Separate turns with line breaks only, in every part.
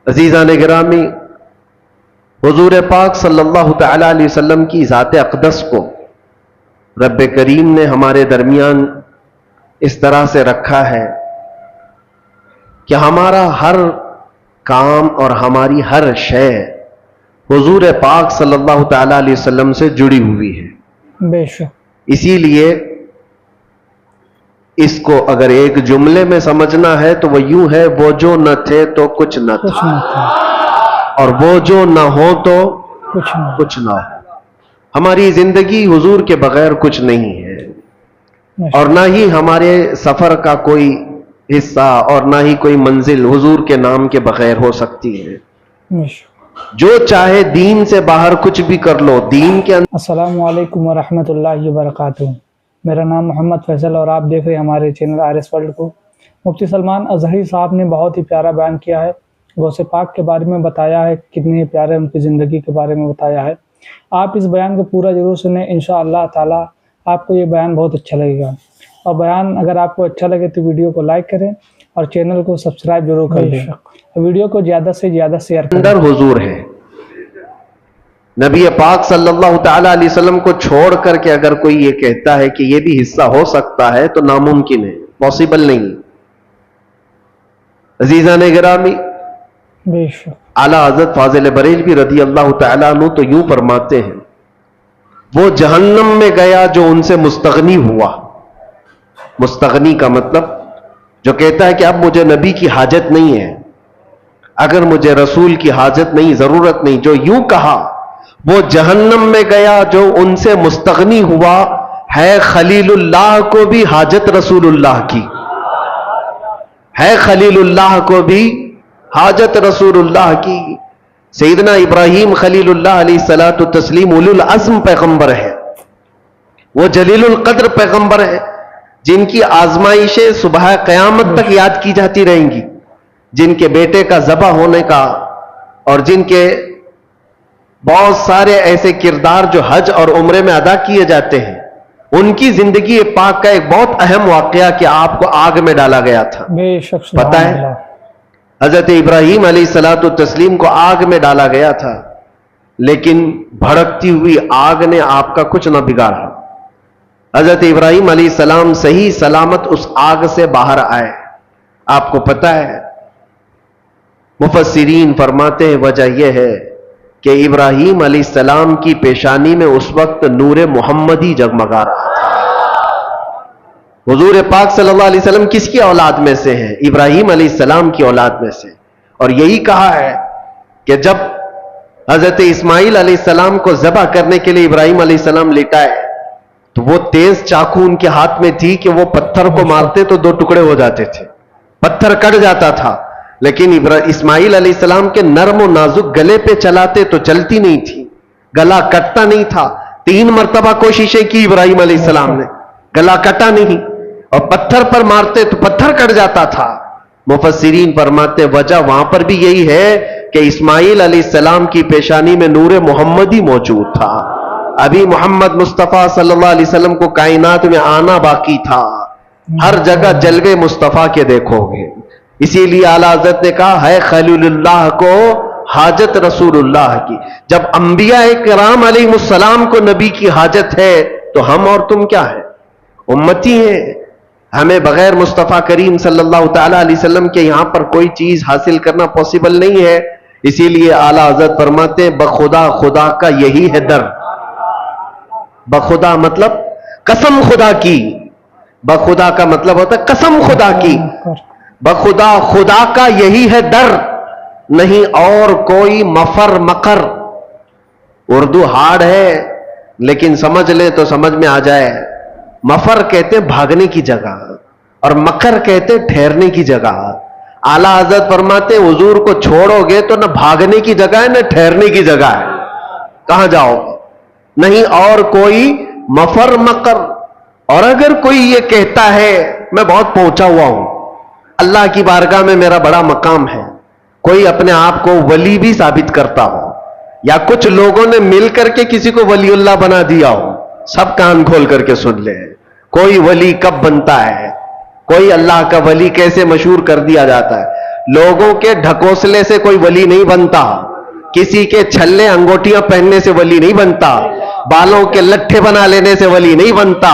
عزیزان گرامی، حضور پاک صلی اللہ تعالی علیہ وسلم کی ذات اقدس کو رب کریم نے ہمارے درمیان اس طرح سے رکھا ہے کہ ہمارا ہر کام اور ہماری ہر شے حضور پاک صلی اللہ تعالی علیہ وسلم سے جڑی ہوئی ہے۔
بے شک۔
اسی لیے اس کو اگر ایک جملے میں سمجھنا ہے تو وہ یوں ہے، وہ جو نہ تھے تو کچھ نہ تھا، اور وہ جو نہ ہو تو کچھ نہ ہو۔ ہماری زندگی حضور کے بغیر کچھ نہیں ہے، اور نہ ہی ہمارے سفر کا کوئی حصہ اور نہ ہی کوئی منزل حضور کے نام کے بغیر ہو سکتی ہے۔ جو چاہے دین سے باہر کچھ بھی کر لو، دین کے اندر۔
السلام علیکم ورحمۃ اللہ وبرکاتہ۔ میرا نام محمد فیصل اور آپ دیکھ رہے ہیں ہمارے چینل RS ورلڈ کو۔ مفتی سلمان اظہری صاحب نے بہت ہی پیارا بیان کیا ہے، غوث پاک کے بارے میں بتایا ہے، کتنے پیارے ان کی زندگی کے بارے میں بتایا ہے۔ آپ اس بیان کو پورا ضرور سنیں، انشاءاللہ تعالی آپ کو یہ بیان بہت اچھا لگے گا۔ اور بیان اگر آپ کو اچھا لگے تو ویڈیو کو لائک کریں اور چینل کو سبسکرائب ضرور کر دیں، ویڈیو کو زیادہ سے زیادہ شیئر کریں۔
اندر حضور ہے، نبی پاک صلی اللہ تعالی علیہ وسلم کو چھوڑ کر کے اگر کوئی یہ کہتا ہے کہ یہ بھی حصہ ہو سکتا ہے تو ناممکن ہے، پاسبل نہیں۔ عزیزان گرامی،
بے شک
اعلیٰ حضرت فاضل بریلوی رضی اللہ تعالیٰ عنہ تو یوں فرماتے ہیں، وہ جہنم میں گیا جو ان سے مستغنی ہوا۔ مستغنی کا مطلب جو کہتا ہے کہ اب مجھے نبی کی حاجت نہیں ہے، اگر مجھے رسول کی حاجت نہیں، ضرورت نہیں، جو یوں کہا وہ جہنم میں گیا جو ان سے مستغنی ہوا۔ ہے خلیل اللہ کو بھی حاجت رسول اللہ کی، ہے خلیل اللہ کو بھی حاجت رسول اللہ کی۔ سیدنا ابراہیم خلیل اللہ علیہ الصلوۃ والتسلیم اولو العزم پیغمبر ہے، وہ جلیل القدر پیغمبر ہے جن کی آزمائشیں صبح قیامت تک یاد کی جاتی رہیں گی، جن کے بیٹے کا ذبح ہونے کا اور جن کے بہت سارے ایسے کردار جو حج اور عمرے میں ادا کیے جاتے ہیں، ان کی زندگی پاک کا ایک بہت اہم واقعہ کہ آپ کو آگ میں ڈالا گیا تھا۔
بے شک،
پتہ ہے حضرت ابراہیم علیہ الصلوۃ والتسلیم کو آگ میں ڈالا گیا تھا، لیکن بھڑکتی ہوئی آگ نے آپ کا کچھ نہ بگاڑا۔ حضرت ابراہیم علیہ السلام صحیح سلامت اس آگ سے باہر آئے۔ آپ کو پتہ ہے، مفسرین فرماتے ہیں وجہ یہ ہے کہ ابراہیم علیہ السلام کی پیشانی میں اس وقت نور محمدی جگمگا رہا تھا۔ حضور پاک صلی اللہ علیہ وسلم کس کی اولاد میں سے ہیں؟ ابراہیم علیہ السلام کی اولاد میں سے، اور یہی کہا ہے کہ جب حضرت اسماعیل علیہ السلام کو ذبح کرنے کے لیے ابراہیم علیہ السلام لٹائے تو وہ تیز چاقو ان کے ہاتھ میں تھی کہ وہ پتھر کو مارتے تو دو ٹکڑے ہو جاتے تھے، پتھر کٹ جاتا تھا، لیکن اسماعیل علیہ السلام کے نرم و نازک گلے پہ چلاتے تو چلتی نہیں تھی، گلا کٹتا نہیں تھا۔ 3 مرتبہ کوششیں کی ابراہیم علیہ السلام نے، گلا کٹا نہیں، اور پتھر پر مارتے تو پتھر کٹ جاتا تھا۔ مفسرین فرماتے وجہ وہاں پر بھی یہی ہے کہ اسماعیل علیہ السلام کی پیشانی میں نور محمدی موجود تھا، ابھی محمد مصطفیٰ صلی اللہ علیہ وسلم کو کائنات میں آنا باقی تھا۔ ہر جگہ جلوے مصطفیٰ کے دیکھو گے، اسی لیے اعلیٰ حضرت نے کہا ہے خلیل اللہ کو حاجت رسول اللہ کی۔ جب انبیاء کرام علیہ السلام کو نبی کی حاجت ہے تو ہم اور تم کیا ہے؟ امتی ہیں۔ ہمیں بغیر مصطفیٰ کریم صلی اللہ تعالی علیہ وسلم کے یہاں پر کوئی چیز حاصل کرنا پاسبل نہیں ہے۔ اسی لیے اعلیٰ حضرت فرماتے ہیں بخدا خدا کا یہی ہے در۔ بخدا مطلب قسم خدا کی، بخدا کا مطلب ہوتا ہے قسم خدا کی، بخدا خدا کا یہی ہے در، نہیں اور کوئی مفر مکر۔ اردو ہارڈ ہے لیکن سمجھ لیں تو سمجھ میں آ جائے۔ مفر کہتے ہیں بھاگنے کی جگہ، اور مکر کہتے ہیں ٹھہرنے کی جگہ۔ اعلیٰ حضرت فرماتے ہیں حضور کو چھوڑو گے تو نہ بھاگنے کی جگہ ہے نہ ٹھہرنے کی جگہ ہے، کہاں جاؤ؟ نہیں اور کوئی مفر مکر۔ اور اگر کوئی یہ کہتا ہے میں بہت پہنچا ہوا ہوں، اللہ کی بارگاہ میں میرا بڑا مقام ہے، کوئی اپنے آپ کو ولی بھی ثابت کرتا ہو، یا کچھ لوگوں نے مل کر کے کسی کو ولی اللہ بنا دیا ہو، سب کان کھول کر کے سن لے، کوئی ولی کب بنتا ہے، کوئی اللہ کا ولی کیسے مشہور کر دیا جاتا ہے۔ لوگوں کے ڈھکوسلے سے کوئی ولی نہیں بنتا, کسی کے چھلے انگوٹیاں پہننے سے ولی نہیں بنتا, بالوں کے لٹھے بنا لینے سے ولی نہیں بنتا,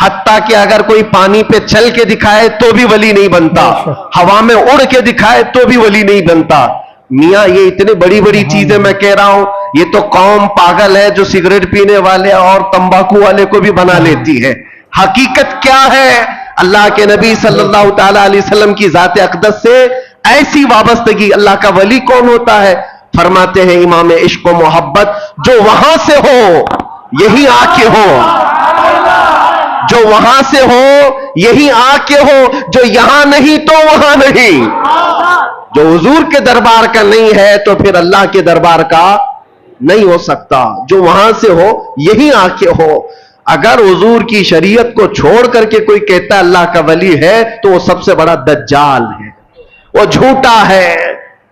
حتیٰ کہ اگر کوئی پانی پہ چل کے دکھائے تو بھی ولی نہیں بنتا, ہوا میں اڑ کے دکھائے تو بھی ولی نہیں بنتا. میاں یہ اتنی بڑی بڑی چیزیں میں کہہ رہا ہوں, یہ تو قوم پاگل ہے جو سگریٹ پینے والے اور تمباکو والے کو بھی بنا لیتی ہے. حقیقت کیا ہے؟ اللہ کے نبی صلی اللہ تعالی علیہ وسلم کی ذات اقدس سے ایسی وابستگی. اللہ کا ولی کون ہوتا ہے؟ فرماتے ہیں امام عشق و محبت, جو وہاں سے ہو یہی آ کے ہو, جو وہاں سے ہو یہی آ کے ہو, جو یہاں نہیں تو وہاں نہیں. جو حضور کے دربار کا نہیں ہے تو پھر اللہ کے دربار کا نہیں ہو سکتا. جو وہاں سے ہو یہی آ کے ہو. اگر حضور کی شریعت کو چھوڑ کر کے کوئی کہتا ہے اللہ کا ولی ہے تو وہ سب سے بڑا دجال ہے, وہ جھوٹا ہے.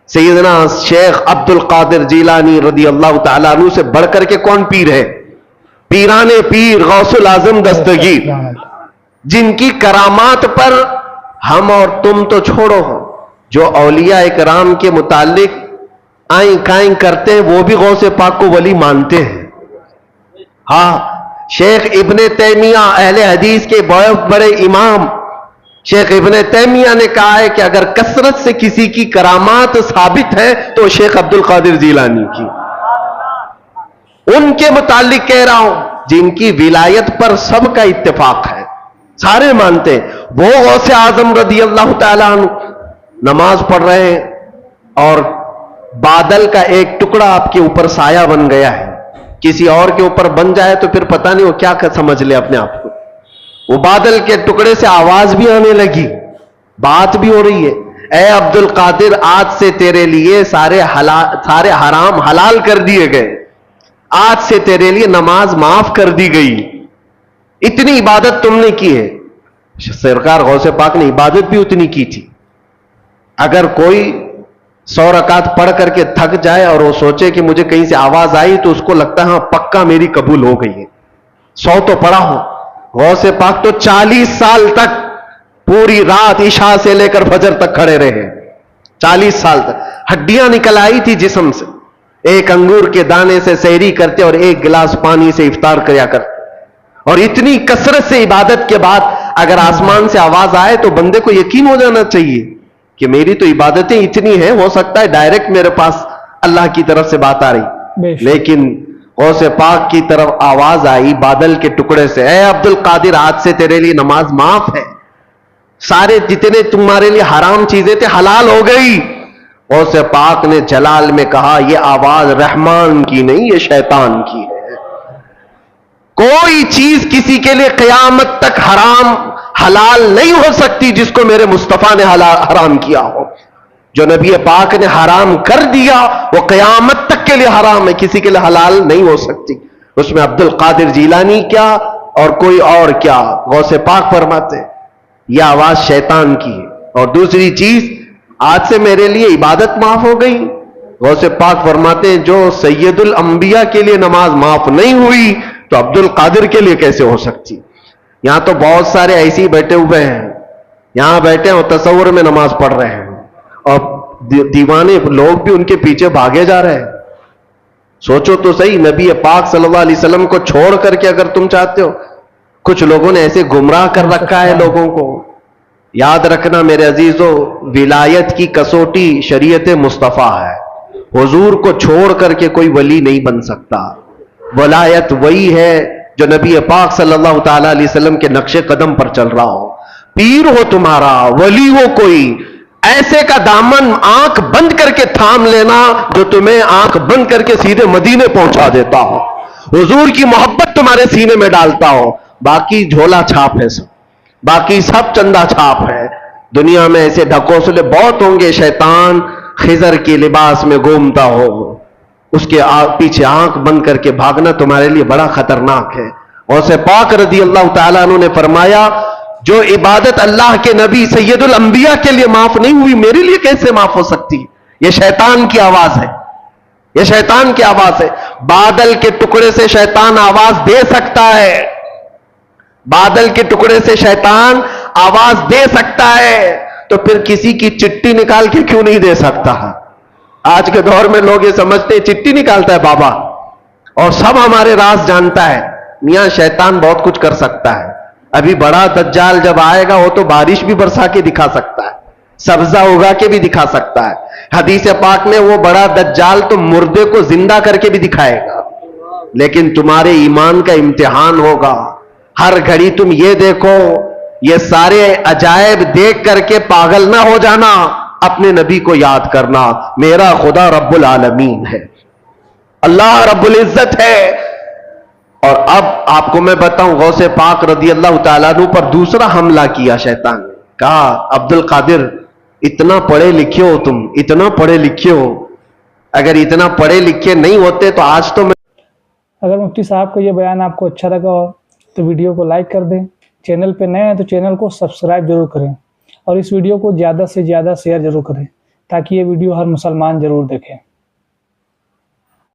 سیدنا شیخ عبد القادر جیلانی رضی اللہ تعالیٰ عنہ سے بڑھ کر کے کون پیر ہے؟ پیران پیر غوث العظم دستگیر, جن کی کرامات پر ہم اور تم تو چھوڑو, جو اولیاء اکرام کے متعلق آئیں کائیں کرتے ہیں وہ بھی غوث پاک کو ولی مانتے ہیں. ہاں, شیخ ابن تیمیہ اہل حدیث کے بہت بڑے امام شیخ ابن تیمیہ نے کہا ہے کہ اگر کثرت سے کسی کی کرامات ثابت ہے تو شیخ عبد القادر جیلانی کی. ان کے متعلق کہہ رہا ہوں جن کی ولایت پر سب کا اتفاق ہے, سارے مانتے ہیں. وہ غوث اعظم رضی اللہ تعالیٰ عنہ نماز پڑھ رہے ہیں اور بادل کا ایک ٹکڑا آپ کے اوپر سایہ بن گیا ہے. کسی اور کے اوپر بن جائے تو پھر پتہ نہیں وہ کیا سمجھ لے اپنے آپ کو. وہ بادل کے ٹکڑے سے آواز بھی آنے لگی, بات بھی ہو رہی ہے, اے عبد القادر آج سے تیرے لیے سارے حرام حلال کر دیے گئے, آج سے تیرے لیے نماز معاف کر دی گئی. اتنی عبادت تم نے کی ہے. سرکار غوث پاک نے عبادت بھی اتنی کی تھی. اگر کوئی 100 رکعت پڑھ کر کے تھک جائے اور وہ سوچے کہ مجھے کہیں سے آواز آئی تو اس کو لگتا ہے ہاں پکا میری قبول ہو گئی ہے, 100 تو پڑھا ہو. غوث پاک تو 40 سال تک پوری رات عشاء سے لے کر فجر تک کھڑے رہے, 40 سال تک. ہڈیاں نکل آئی تھی جسم سے, ایک انگور کے دانے سے سحری کرتے اور ایک گلاس پانی سے افطار کیا کرتے. اور اتنی کثرت سے عبادت کے بعد اگر آسمان سے آواز آئے تو بندے کو یقین ہو جانا چاہیے کہ میری تو عبادتیں اتنی ہیں, ہو سکتا ہے ڈائریکٹ میرے پاس اللہ کی طرف سے بات آ رہی. لیکن غوث پاک کی طرف آواز آئی بادل کے ٹکڑے سے, اے عبد القادر آج سے تیرے لیے نماز معاف ہے, سارے جتنے تمہارے لیے حرام چیزیں تھے حلال ہو گئی. غوث پاک نے جلال میں کہا یہ آواز رحمان کی نہیں, یہ شیطان کی ہے. کوئی چیز کسی کے لیے قیامت تک حرام حلال نہیں ہو سکتی جس کو میرے مصطفیٰ نے حرام کیا ہو. جو نبی پاک نے حرام کر دیا وہ قیامت تک کے لیے حرام ہے, کسی کے لیے حلال نہیں ہو سکتی. اس میں عبد القادر جیلانی کیا اور کوئی اور کیا. غوث پاک فرماتے یہ آواز شیطان کی ہے. اور دوسری چیز, آج سے میرے لیے عبادت معاف ہو گئی. غوث پاک فرماتے ہیں جو سید الانبیاء کے لیے نماز معاف نہیں ہوئی تو عبد القادر کے لیے کیسے ہو سکتی. یہاں تو بہت سارے ایسے ہی بیٹھے ہوئے ہیں, یہاں بیٹھے ہیں اور تصور میں نماز پڑھ رہے ہیں اور دیوانے لوگ بھی ان کے پیچھے بھاگے جا رہے ہیں. سوچو تو صحیح, نبی پاک صلی اللہ علیہ وسلم کو چھوڑ کر کے اگر تم چاہتے ہو, کچھ لوگوں نے ایسے گمراہ کر رکھا ہے لوگوں کو. یاد رکھنا میرے عزیزو, ولایت کی کسوٹی شریعت مصطفیٰ ہے. حضور کو چھوڑ کر کے کوئی ولی نہیں بن سکتا. ولایت وہی ہے جو نبی پاک صلی اللہ تعالی علیہ وسلم کے نقش قدم پر چل رہا ہو. پیر ہو تمہارا, ولی ہو کوئی, ایسے کا دامن آنکھ بند کر کے تھام لینا جو تمہیں آنکھ بند کر کے سیدھے مدینے پہنچا دیتا ہو, حضور کی محبت تمہارے سینے میں ڈالتا ہو. باقی جھولا چھاپ ہے سب, باقی سب چندہ چھاپ ہے. دنیا میں ایسے ڈھکوسلے بہت ہوں گے. شیطان خضر کے لباس میں گھومتا ہو, اس کے پیچھے آنکھ بند کر کے بھاگنا تمہارے لیے بڑا خطرناک ہے. غوث پاک رضی اللہ تعالیٰ عنہ نے فرمایا جو عبادت اللہ کے نبی سید الانبیاء کے لیے معاف نہیں ہوئی میرے لیے کیسے معاف ہو سکتی. یہ شیطان کی آواز ہے, یہ شیطان کی آواز ہے. بادل کے ٹکڑے سے شیطان آواز دے سکتا ہے, بادل کے ٹکڑے سے شیطان آواز دے سکتا ہے. تو پھر کسی کی چٹھی نکال کے کیوں نہیں دے سکتا؟ آج کے دور میں لوگ یہ سمجھتے ہیں چٹھی نکالتا ہے بابا اور سب ہمارے راز جانتا ہے. میاں شیطان بہت کچھ کر سکتا ہے. ابھی بڑا دجال جب آئے گا وہ تو بارش بھی برسا کے دکھا سکتا ہے, سبزہ اگا کے بھی دکھا سکتا ہے. حدیث پاک میں وہ بڑا دجال تو مردے کو زندہ کر کے بھی دکھائے گا. لیکن تمہارے ایمان کا امتحان ہوگا. ہر گھڑی تم یہ دیکھو, یہ سارے عجائب دیکھ کر کے پاگل نہ ہو جانا, اپنے نبی کو یاد کرنا, میرا خدا رب العالمین ہے, اللہ رب العزت ہے. اور اب آپ کو میں بتاؤں, غوث پاک رضی اللہ تعالیٰ عنہ پر دوسرا حملہ کیا شیطان نے. کہا عبد القادر اتنا پڑھے لکھے ہو تم, اتنا پڑھے لکھے ہو, اگر اتنا پڑھے لکھے نہیں ہوتے تو آج تو میں.
اگر مفتی صاحب کو یہ بیان آپ کو اچھا لگا ہو تو ویڈیو کو لائک کر دیں, چینل پہ نئے ہیں تو چینل کو سبسکرائب ضرور کریں, اور اس ویڈیو کو زیادہ سے زیادہ شیئر ضرور کریں تاکہ یہ ویڈیو ہر مسلمان ضرور دیکھیں.